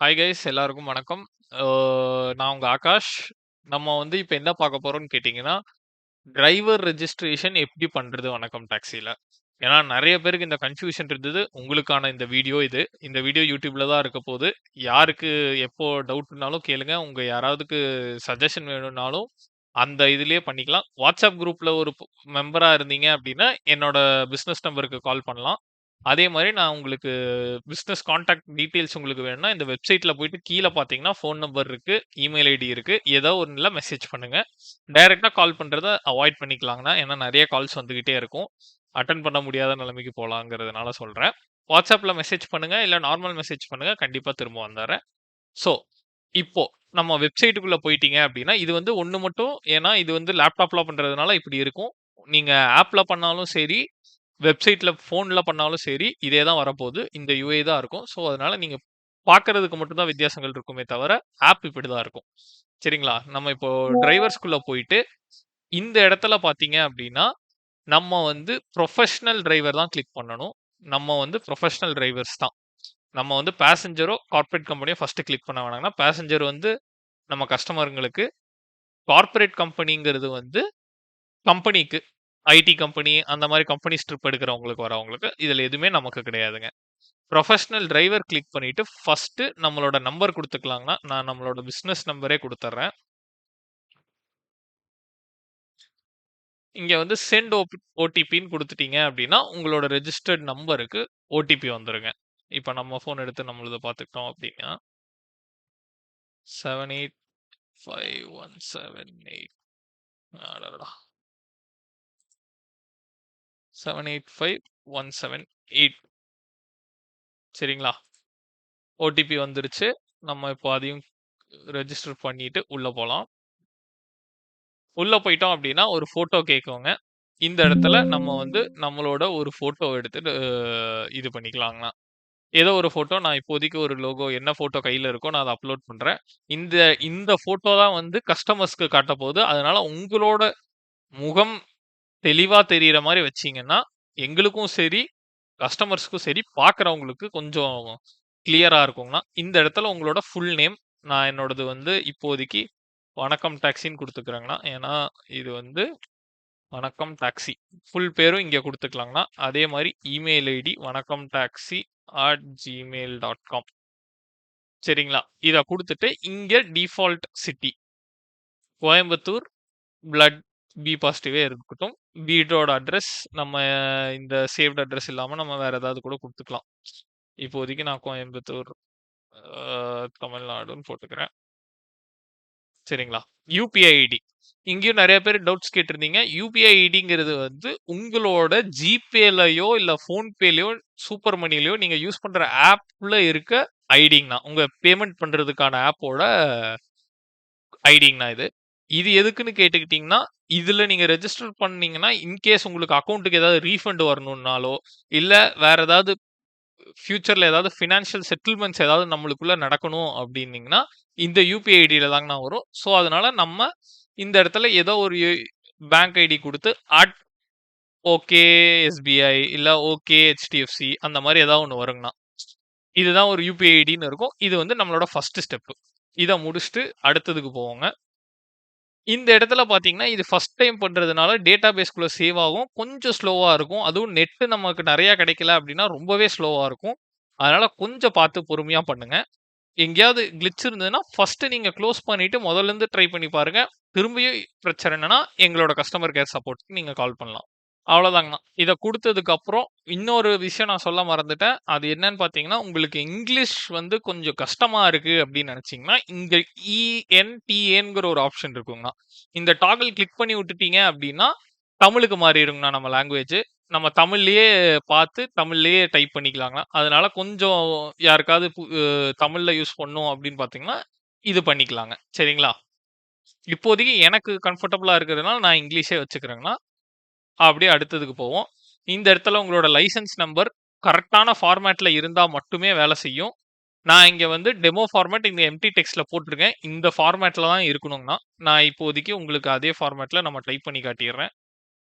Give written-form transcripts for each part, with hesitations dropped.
Hi guys எல்லாருக்கும் வணக்கம். அ நான் உங்க ஆகாஷ். நம்ம வந்து இப்ப என்ன பார்க்க போறோம்னு கேட்டீங்கன்னா, டிரைவர் ரெஜிஸ்ட்ரேஷன் எப்படி பண்றது வணக்கம் டாக்ஸில. ஏன்னா நெறைய பேருக்கு இந்த கன்ஃப்யூஷன் இருந்தது. உங்களுக்கான இந்த வீடியோ இது. இந்த வீடியோ YouTubeல தான் இருக்க போது. யாருக்கு எப்போ டவுட்னாலும் கேளுங்க. உங்க யாராவதுக்கு சஜஷன் வேணும்னாலும் அந்த இதுலயே பண்ணிக்கலாம். WhatsApp குரூப்ல ஒரு மெம்பரா இருந்தீங்க அப்படின்னா, என்னோட பிசினஸ் நம்பருக்கு கால் பண்ணலாம். அதே மாரி நான் உங்களுக்கு பிசினஸ் கான்டாக்ட் டீட்டெயில்ஸ் உங்களுக்கு வேணும்னா, இந்த வெப்சைட்ல போயிட்டு கீழ பார்த்தீங்கன்னா, ஃபோன் நம்பர் இருக்கு, இமெயில் ஐடி இருக்கு. ஏதோ ஒண்ணுல மெசேஜ் பண்ணுங்க. டைரக்ட்டா கால் பண்றத அவாய்ட் பண்ணிக்கலாங்கண்ணா. ஏன்னா நெறைய கால்ஸ் வந்துகிட்டே இருக்கும். அட்டெண்ட் பண்ண முடியாத நிலைமைக்கு போலாங்கிறதுனால சொல்றேன். WhatsAppல மெசேஜ் பண்ணுங்க. இல்ல நார்மல் மெசேஜ் பண்ணுங்க. கண்டிப்பா திரும்ப வந்துர்றேன். ஸோ, இப்போ நம்ம வெப்சைட்டுக்குள்ள போயிட்டீங்க அப்டின்னா, இது வந்து ஒண்ணு மட்டும் ஏன்னா இது வந்து லேப்டாப்ல பண்றதுனால இப்படி இருக்கும். நீங்க ஆப்ல பண்ணாலும் சரி, வெப்சைட்ல ஃபோன்ல பண்ணாலும் சரி, இதே தான் வரப்போது. இந்த யுஐ தான் இருக்கும். ஸோ, அதனால நீங்க பார்க்கறதுக்கு மட்டும் தான் வித்தியாசங்கள் இருக்குமே தவிர, ஆப் இப்படி தான் இருக்கும். சரிங்களா? நம்ம இப்போ டிரைவர்ஸ்குள்ள போயிட்டு, இந்த இடத்துல பார்த்தீங்க அப்டின்னா, நம்ம வந்து ப்ரொஃபஷனல் டிரைவர் தான் கிளிக் பண்ணணும். நம்ம வந்து ப்ரொஃபஷனல் டிரைவர்ஸ் தான். நம்ம வந்து பாசெஞ்சரோ, கார்ப்பரேட் கம்பெனியோ ஃபர்ஸ்ட் கிளிக் பண்ண வேணாம்னா, பாசெஞ்சர் வந்து நம்ம கஸ்டமருங்களுக்கு, கார்ப்பரேட் கம்பெனிங்கிறது வந்து கம்பெனிக்கு. ஐடி கம்பெனி அந்த மாரி கம்பெனிஸ் ட்ரிப் எடுக்கிறவங்களுக்கு வரவங்களுக்கு, இதுல எதுவுமே நமக்கு கிடையாதுங்க. ப்ரொஃபஷனல் டிரைவர் கிளிக் பண்ணிட்டு, ஃபர்ஸ்ட் நம்மளோட நம்பர் குடுத்துக்கலாங்கன்னா, நான் நம்மளோட பிசினஸ் நம்பரே குடுத்துர்றேன். இங்க வந்து செண்ட் ஓடிபின்னு குடுத்துட்டீங்க அப்டின்னா, உங்களோட ரெஜிஸ்டர்ட் நம்பருக்கு ஓடிபி வந்துருங்க. இப்ப நம்ம ஃபோன் எடுத்து நம்மளத பார்த்துக்கிட்டோம் அப்டின்னா, 785178 அடடா! 785178 சரிங்களா? ஓடிபி வந்துருச்சு. நம்ம இப்போ அதையும் ரெஜிஸ்டர் பண்ணிட்டு உள்ள போலாம். உள்ள போயிட்டோம் அப்டின்னா, ஒரு ஃபோட்டோ கேட்குங்க. இந்த இடத்துல நம்ம வந்து நம்மளோட ஒரு ஃபோட்டோ எடுத்துட்டு இது பண்ணிக்கலாங்கண்ணா. ஏதோ ஒரு ஃபோட்டோ நான் இப்போதைக்கு ஒரு லோகோ என்ன ஃபோட்டோ கையில இருக்கோ நான் அத அப்லோட் பண்றேன். இந்த இந்த ஃபோட்டோ தான் வந்து கஸ்டமர்ஸ்க்கு காட்டப்போது. அதனால உங்களோட முகம் தெளிவா தெரியிற மாரி வச்சீங்கன்னா, எங்களுக்கும் சரி, கஸ்டமர்ஸ்க்கும் சரி, பார்க்குறவங்களுக்கு கொஞ்சம் கிளியரா இருக்குங்கண்ணா. இந்த இடத்துல உங்களோட ஃபுல் நேம் நான் என்னோடது வந்து இப்போதைக்கு வணக்கம் டாக்ஸின்னு குடுத்துக்கிறேங்கண்ணா. ஏன்னா, இது வந்து வணக்கம் டாக்ஸி. ஃபுல் பேரும் இங்க குடுத்துக்கலாங்கண்ணா. அதே மாரி இமெயில் ஐடி வணக்கம் டாக்ஸி @gmail.com சரிங்களா? இத குடுத்துட்டு, இங்க default city Coimbatore, blood B பாசிட்டிவே இருக்கட்டும். வீட்டோட அட்ரஸ் நம்ம இந்த சேவ்ட் அட்ரஸ் இல்லாம நம்ம வேற ஏதாவது கூட குடுத்துக்கலாம். இப்போதைக்கு நான் கோயம்புத்தூர், தமிழ்நாடுன்னு போட்டுக்கிறேன். சரிங்களா? UPI ID. இங்கேயும் நெறைய பேர் டவுட்ஸ் கேட்டிருந்தீங்க. யுபிஐ ஐடிங்கிறது வந்து உங்களோட ஜிபேலயோ, இல்ல ஃபோன்பேலயோ, சூப்பர் மணிலயோ நீங்க யூஸ் பண்ற ஆப்ல இருக்க ஐடிங்கண்ணா. உங்க பேமெண்ட் பண்றதுக்கான ஆப்போட ஐடிங்கண்ணா இது. இது எதுக்குன்னு கேட்டுக்கிட்டீங்கன்னா, இதுல நீங்க ரெஜிஸ்டர் பண்ணீங்கன்னா, இன்கேஸ் உங்களுக்கு அக்கவுண்ட்க்கு ஏதாவது ரீஃபண்ட் வரணும்னாலோ, இல்ல வேற ஏதாவது ஃபியூச்சர்ல ஏதாவது ஃபினான்ஷியல் செட்டில்மென்ட்ஸ் ஏதாவது நம்மளுக்குள்ள நடக்கணும் அப்டின்னீங்கன்னா, இந்த யுபிஐ ஐடில தாங்கண்ணா வரும். ஸோ, அதனால நம்ம இந்த இடத்துல ஏதோ ஒரு பேங்க் ஐடி குடுத்து ஓகே எஸ்பிஐ இல்ல ஓகே ஹெச்டிஎஃப்சி அந்த மாரி ஏதாவது ஒண்ணு வருங்கண்ணா. இதுதான் ஒரு யுபிஐ ஐடின்னு இருக்கும். இது வந்து நம்மளோட ஃபர்ஸ்ட் ஸ்டெப். இத முடிச்சுட்டு அடுத்ததுக்கு போவோங்க. இந்த இடத்துல பார்த்தீங்கன்னா, இது ஃபர்ஸ்ட் டைம் பண்றதுனால டேட்டாபேஸ்க்குள்ள சேவ் ஆகும். கொஞ்சம் ஸ்லோவா இருக்கும். அதுவும் நெட் நமக்கு நெறைய கிடைக்கல அப்டின்னா, ரொம்பவே ஸ்லோவா இருக்கும். அதனால கொஞ்சம் பார்த்து பொறுமையா பண்ணுங்க. எங்கேயாவது கிளிட்ச் இருந்ததுன்னா, ஃபர்ஸ்ட் நீங்க குளோஸ் பண்ணிட்டு முதல்லருந்து ட்ரை பண்ணி பாருங்க. திரும்பியும் பிரச்சனைன்னா, எங்களோட கஸ்டமர் கேர் சப்போர்ட்க்கு நீங்க கால் பண்ணலாம். அவ்வளோதாங்கண்ணா. இத குடுத்ததுக்கு அப்புறம், இன்னொரு விஷயம் நான் சொல்ல மறந்துட்டேன். அது என்னன்னு பார்த்தீங்கன்னா, உங்களுக்கு இங்கிலீஷ் வந்து கொஞ்சம் கஷ்டமா இருக்கு அப்படின்னு நெனச்சீங்கன்னா, இங்க இஎன்டிஏங்கிற ஒரு ஆப்ஷன் இருக்குங்கண்ணா. இந்த டாக்கிள் கிளிக் பண்ணி விட்டுட்டீங்க அப்படின்னா, தமிழுக்கு மாறிருங்கண்ணா நம்ம லாங்குவேஜ். நம்ம தமிழ்லயே பார்த்து, தமிழ்லயே டைப் பண்ணிக்கலாங்கண்ணா. அதனால கொஞ்சம் யாருக்காவது தமிழ்ல யூஸ் பண்ணணும் அப்படின்னு பார்த்தீங்கன்னா, இது பண்ணிக்கலாங்க. சரிங்களா? இப்போதைக்கு எனக்கு கம்ஃபர்டபுளா இருக்கிறதுனால நான் இங்கிலீஷே வச்சுக்கிறேங்கண்ணா. அப்படியே அடுத்ததுக்கு போவோம். இந்த இடத்துல உங்களோட லைசென்ஸ் நம்பர் கரெக்ட்டான ஃபார்மேட்ல இருந்தா மட்டுமே வேலை செய்யும். நான் இங்க வந்து டெமோ ஃபார்மேட் இங்க எம்ப்டி டெக்ஸ்ட்ல போட்டுருக்கேன். இந்த ஃபார்மேட்ல தான் இருக்கணும்னா, நான் இப்போதைக்கு உங்களுக்கு அதே ஃபார்மேட்ல நம்ம டைப் பண்ணி காட்டிர்றேன்.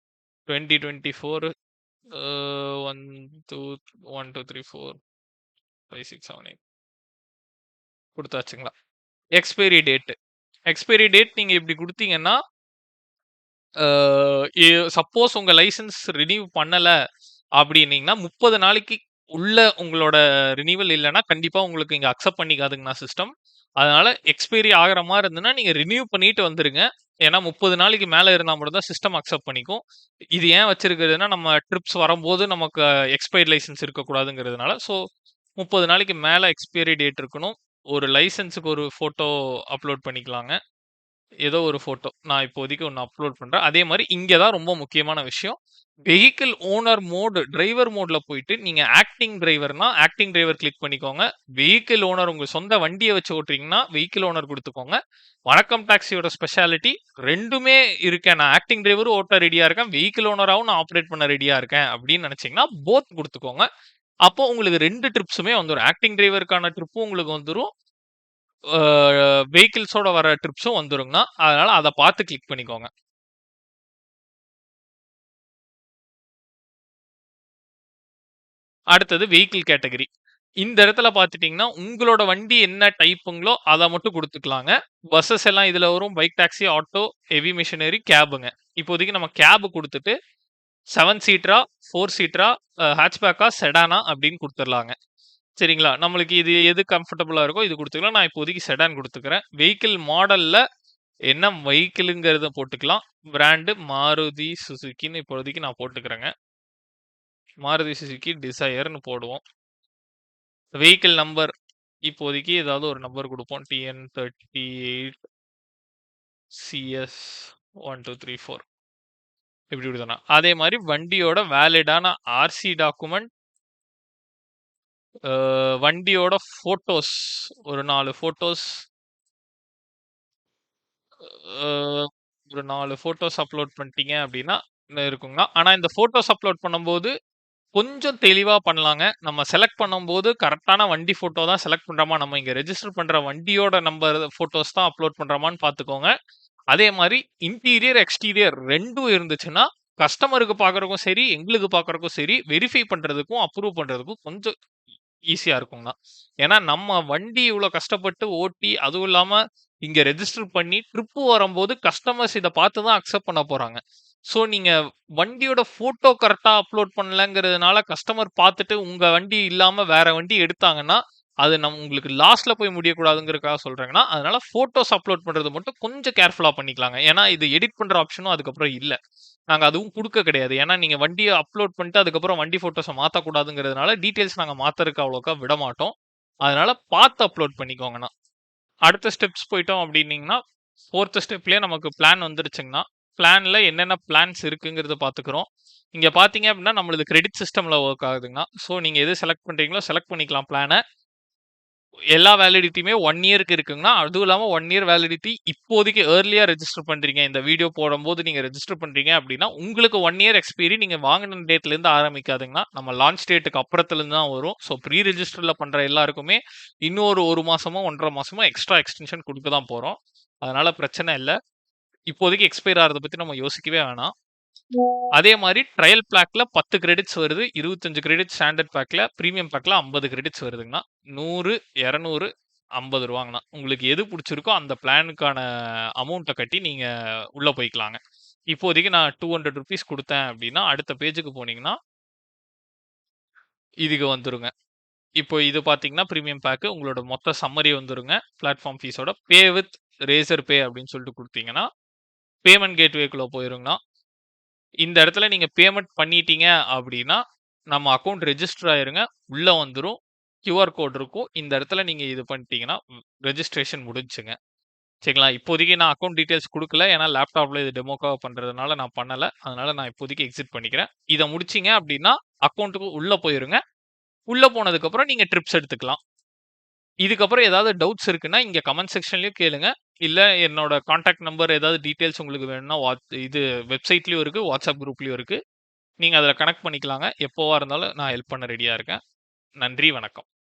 2024 அ 1, 2, 1, 2, 3, 4, 5, 6, 7, 8 குடுத்தாச்சுங்களா? Expiry date. எக்ஸ்பைரி டேட் நீங்க இப்படி குடுத்தீங்கன்னா, அ எ சப்போஸ் உங்க லைசென்ஸ் ரினியூ பண்ணல அப்படின்னீங்கன்னா, 30 நாளைக்கு உள்ள உங்களோட ரினிவல் இல்லன்னா, கண்டிப்பா உங்களுக்கு இங்க அக்செப்ட் பண்ணிக்காதுங்கண்ணா சிஸ்டம். அதனால எக்ஸ்பைரி ஆகுற மாரி இருந்ததுன்னா, நீங்க ரினியூ பண்ணிட்டு வந்துருங்க. ஏன்னா 30 நாளைக்கு மேல இருந்தா மட்டும் தான் சிஸ்டம் அக்செப்ட் பண்ணிக்கும். இது ஏன் வச்சிருக்கிறதுன்னா, நம்ம ட்ரிப்ஸ் வரும்போது நமக்கு எக்ஸ்பைர்ட் லைசென்ஸ் இருக்கக்கூடாதுங்கிறதுனால. ஸோ 30 நாளைக்கு மேல எக்ஸ்பைரி டேட் இருக்கணும். ஒரு லைசென்ஸ்க்கு ஒரு ஃபோட்டோ அப்லோட் பண்ணிக்கலாங்க. ஏதோ ஒரு ஃபோட்டோ. நான் இப்போதைக்கு ஒண்ணு அப்லோட் பண்றேன். அதே மாரி இங்க தான் ரொம்ப முக்கியமான விஷயம். வெஹிக்கிள் ஓனர் மோட், டிரைவர் மோட்ல போயிட்டு நீங்க ஆக்டிங் டிரைவர்னா, ஆக்டிங் டிரைவர் கிளிக் பண்ணிக்கோங்க. வெஹிக்கிள் ஓனர் உங்க சொந்த வண்டிய வச்சு ஓட்டுறீங்கன்னா, வெஹிக்கிள் ஓனர் குடுத்துக்கோங்க. வணக்கம் டாக்ஸியோட ஸ்பெஷாலிட்டி 2மே இருக்கேன். நான் ஆக்டிங் டிரைவரும் ஓட்ட ரெடியா இருக்கேன். வெஹிக்கிள் ஓனராவும் நான் ஆப்பரேட் பண்ண ரெடியா இருக்கேன் அப்படின்னு நெனச்சீங்கன்னா, போத் குடுத்துக்கோங்க. அப்போ உங்களுக்கு 2 ட்ரிப்ஸுமே வந்துரும். ஆக்டிங் டிரைவருக்கான ட்ரிப்பும் உங்களுக்கு வந்துரும். அ வெஹிக்கிள்ஸோட வர ட்ரிப்ஸும் வந்துருங்கண்ணா. அதனால அத பார்த்து கிளிக் பண்ணிக்கோங்க. அடுத்தது வெஹிக்கிள் கேட்டகரி. இந்த இடத்துல பார்த்துட்டீங்கன்னா, உங்களோட வண்டி என்ன டைப்புங்களோ அத மட்டும் குடுத்துக்கலாங்க. பஸ்ஸஸ் எல்லாம் இதுல வரும். Bike, taxi, auto, heavy machinery, கேப்ங்க. இப்போதைக்கு நம்ம கேப் குடுத்துட்டு 7 சீட்டரா, 4 சீட்டரா, ஹேட்ச்பேக்கா, செடானா அப்படின்னு குடுத்துறலாங்க. சரிங்களா? நம்மளுக்கு இது எது கம்ஃபர்டபுளா இருக்கோ இது குடுத்துக்கலாம். நான் இப்போதைக்கு செடான் குடுத்துக்கிறேன். வெஹிக்கிள் மாடல்ல என்ன வெஹிக்கிள்ங்கிறத போட்டுக்கலாம். பிராண்ட் மாருதி சுசுகின்னு இப்போதைக்கு நான் போட்டுக்கிறேங்க. மாருதி சுசுகி டிசையர்ன்னு போடுவோம். வெஹிக்கிள் நம்பர் இப்போதைக்கு ஏதாவது ஒரு நம்பர் குடுப்போம். TN38 CS 1234 இப்படி விடுதனா. அதே மாரி வண்டியோட வேலிடான ஆர்சி டாக்குமெண்ட், வண்டியோட ஃபோட்டோஸ் ஒரு 4 ஃபோட்டோஸ், அ ஒரு 4 ஃபோட்டோஸ் அப்லோட் பண்ணிட்டீங்க அப்படின்னா இருக்குங்கண்ணா. ஆனா இந்த ஃபோட்டோஸ் அப்லோட் பண்ணும்போது கொஞ்சம் தெளிவா பண்ணலாங்க. நம்ம செலக்ட் பண்ணும்போது கரெக்ட்டான வண்டி ஃபோட்டோ தான் செலக்ட் பண்றோமா, நம்ம இங்க ரெஜிஸ்டர் பண்ற வண்டியோட நம்பர் ஃபோட்டோஸ் தான் அப்லோட் பண்றோமான்னு பார்த்துக்கோங்க. அதே மாரி இன்டீரியர், எக்ஸ்டீரியர் 2ம் இருந்துச்சுன்னா, கஸ்டமருக்கு பார்க்கறதுக்கும் சரி, எங்களுக்கு பார்க்கறதுக்கும் சரி, வெரிஃபை பண்றதுக்கும், அப்ரூவ் பண்றதுக்கும் கொஞ்சம் ஈஸியா இருக்குங்கண்ணா. ஏன்னா நம்ம வண்டி இவ்ளோ கஷ்டப்பட்டு ஓட்டி, அதுவும் இல்லாம இங்க ரெஜிஸ்டர் பண்ணி ட்ரிப் வரும்போது கஸ்டமர்ஸ் இத பார்த்து தான் அக்செப்ட் பண்ண போறாங்க. ஸோ நீங்க வண்டியோட ஃபோட்டோ கரெக்ட்டா அப்லோட் பண்ணலங்கிறதுனால கஸ்டமர் பார்த்துட்டு உங்க வண்டி இல்லாம வேற வண்டி எடுத்தாங்கன்னா, அது உங்களுக்கு லாஸ்ல போய் முடியக்கூடாதுங்கிறதுக்காக சொல்றேங்கண்ணா. அதனால ஃபோட்டோஸ் அப்லோட் பண்றது மட்டும் கொஞ்சம் கேர்ஃபுல்லா பண்ணிக்கலாங்க. ஏன்னா இது எடிட் பண்ற ஆப்ஷனும் அதுக்கப்புறம் இல்ல. நாங்க அதுவும் குடுக்க கிடையாது. ஏன்னா, நீங்க வண்டிய அப்லோட் பண்ணிட்டு, அதுக்கப்புறம் வண்டி ஃபோட்டோஸ மாத்தக்கூடாதுங்கிறதுனால, டீட்டெயில்ஸ் நாங்க மாத்தறதுக்கு அவ்வளோக்கா விடமாட்டோம். அதனால பார்த்து அப்லோட் பண்ணிக்கோங்கண்ணா. அடுத்த ஸ்டெப்ஸ் போயிட்டோம் அப்டின்னீங்கன்னா, 4த் ஸ்டெப்லயே நமக்கு பிளான் வந்துருச்சுங்கண்ணா. பிளான்ல என்னென்ன பிளான்ஸ் இருக்குங்கிறத பார்த்துக்கிறோம். இங்க பார்த்தீங்க அப்டின்னா, நம்மளது கிரெடிட் சிஸ்டம்ல வொர்க் ஆகுதுங்கண்ணா. ஸோ, நீங்க எது செலக்ட் பண்றீங்களோ செலக்ட் பண்ணிக்கலாம் பிளான. எல்லா வேலிடிட்டியுமே 1 இயர்க்கு இருக்குங்கண்ணா. அதுவும் இல்லாம 1 இயர் வேலிடிட்டி இப்போதைக்கு ஏர்லியா ரெஜிஸ்டர் பண்றீங்க. இந்த வீடியோ போடும்போது நீங்க ரெஜிஸ்டர் பண்றீங்க அப்டின்னா, உங்களுக்கு 1 இயர் எக்ஸ்பீரி நீங்க வாங்குன டேட்லேருந்து ஆரம்பிக்காதுங்கண்ணா. நம்ம லான்ச் டேட்டுக்கு அப்புறத்துலருந்து தான் வரும். ஸோ ப்ரீ ரெஜிஸ்டர்ல பண்ற எல்லாருக்குமே இன்னொரு 1 மாசமோ, 1 1/2 மாசமோ எக்ஸ்ட்ரா எக்ஸ்டென்ஷன் குடுக்க தான் போறோம். அதனால பிரச்சனை இல்ல. இப்போதைக்கு எக்ஸ்பயர் ஆறத பத்தி நம்ம யோசிக்கவே வேணாம். அதே மாரி ட்ரையல் பேக்ல 10 கிரெடிட்ஸ் வருது. 25 கிரெடிட் ஸ்டாண்டர்ட் பேக்ல, பிரீமியம் பேக்ல 50 கிரெடிட்ஸ் வருதுங்கண்ணா. 100, 200, ரூ. 50ங்கண்ணா. உங்களுக்கு எது புடிச்சிருக்கோ அந்த பிளானுக்கான அமௌண்ட்ட கட்டி நீங்க உள்ள போய்க்கலாங்க. இப்போதைக்கு நான் ₹200 குடுத்தேன் அப்டின்னா, அடுத்த பேஜுக்கு போனீங்கன்னா, இதுக்கு வந்துருங்க. இப்போ இது பார்த்தீங்கன்னா, பிரீமியம் பேக் உங்களோட மொத்த சம்மரி வந்துருங்க. பிளாட்ஃபார்ம் ஃபீஸோட பே வித் ரேசர் பே அப்டின்னு சொல்லிட்டு குடுத்தீங்கன்னா, பேமெண்ட் கேட்வேக்குள்ள போயிருங்கண்ணா. இந்த இடத்துல நீங்க பேமெண்ட் பண்ணிட்டீங்க அப்டின்னா, நம்ம அக்கவுண்ட் ரெஜிஸ்டர் ஆயிருங்க. உள்ள வந்துரும். கியூஆர் கோட் இருக்கும். இந்த இடத்துல நீங்க இது பண்ணிட்டீங்கன்னா, ரெஜிஸ்ட்ரேஷன் முடிஞ்சுங்க. சரிங்களா? இப்போதைக்கு நான் அக்கவுண்ட் டீட்டெயில்ஸ் குடுக்கல. ஏன்னா லேப்டாப்ல இது டெமோக்காக பண்றதுனால நான் பண்ணல. அதனால நான் இப்போதைக்கு எக்ஸிட் பண்ணிக்கிறேன். இத முடிச்சீங்க அப்டின்னா, அக்கவுண்ட்க்கு உள்ள போயிருங்க. உள்ள போனதுக்கப்புறம் நீங்க ட்ரிப்ஸ் எடுத்துக்கலாம். இதுக்கப்புறம் ஏதாவது டவுட்ஸ் இருக்குன்னா, இங்க கமெண்ட் செக்ஷன்லயும் கேளுங்க. இல்ல என்னோட கான்டாக்ட் நம்பர் ஏதாவது டீட்டெயில்ஸ் உங்களுக்கு வேணும்னா, இது வெப்சைட்லயும் இருக்கு. WhatsApp குரூப்லயும் இருக்கு. நீங்க அதில கனெக்ட் பண்ணிக்கலாங்க. எப்போவா இருந்தாலும் நான் ஹெல்ப் பண்ண ரெடியா இருக்கேன். நன்றி, வணக்கம்.